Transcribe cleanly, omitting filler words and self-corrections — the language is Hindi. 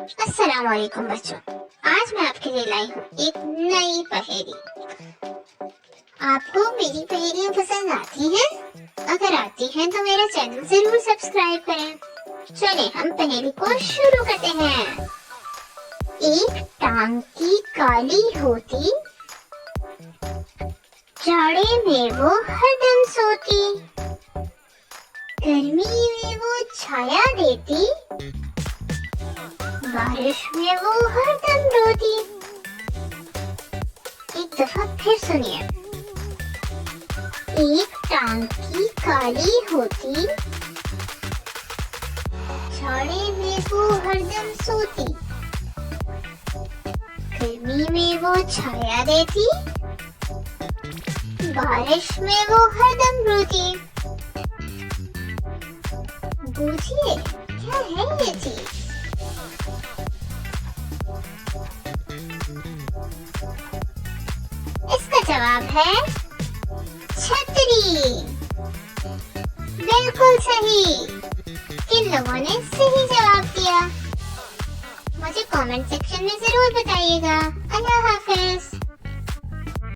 अस्सलाम वालेकुम बच्चों, आज मैं आपके लिए लाई हूँ एक नई पहेली। आपको मेरी पहेलियाँ पसंद आती हैं? अगर आती हैं तो मेरा चैनल जरूर सब्सक्राइब करें। चले हम पहेली को शुरू करते हैं। एक टांग की काली होती, जाड़े में वो हरदम सोती, गर्मी में वो छाया देती, बारिश में वो हरदम रोती। एक दफा फिर सुनिए। एक टांग की काली होती, जाड़े में वो हरदम सोती, गर्मी में वो छाया देती, बारिश में वो हरदम रोती। बूझिए क्या है ये चीज? इसका जवाब है छतरी। बिल्कुल सही। किन लोगों ने सही जवाब दिया मुझे कमेंट सेक्शन में जरूर बताइएगा। अल्लाह हाफिज।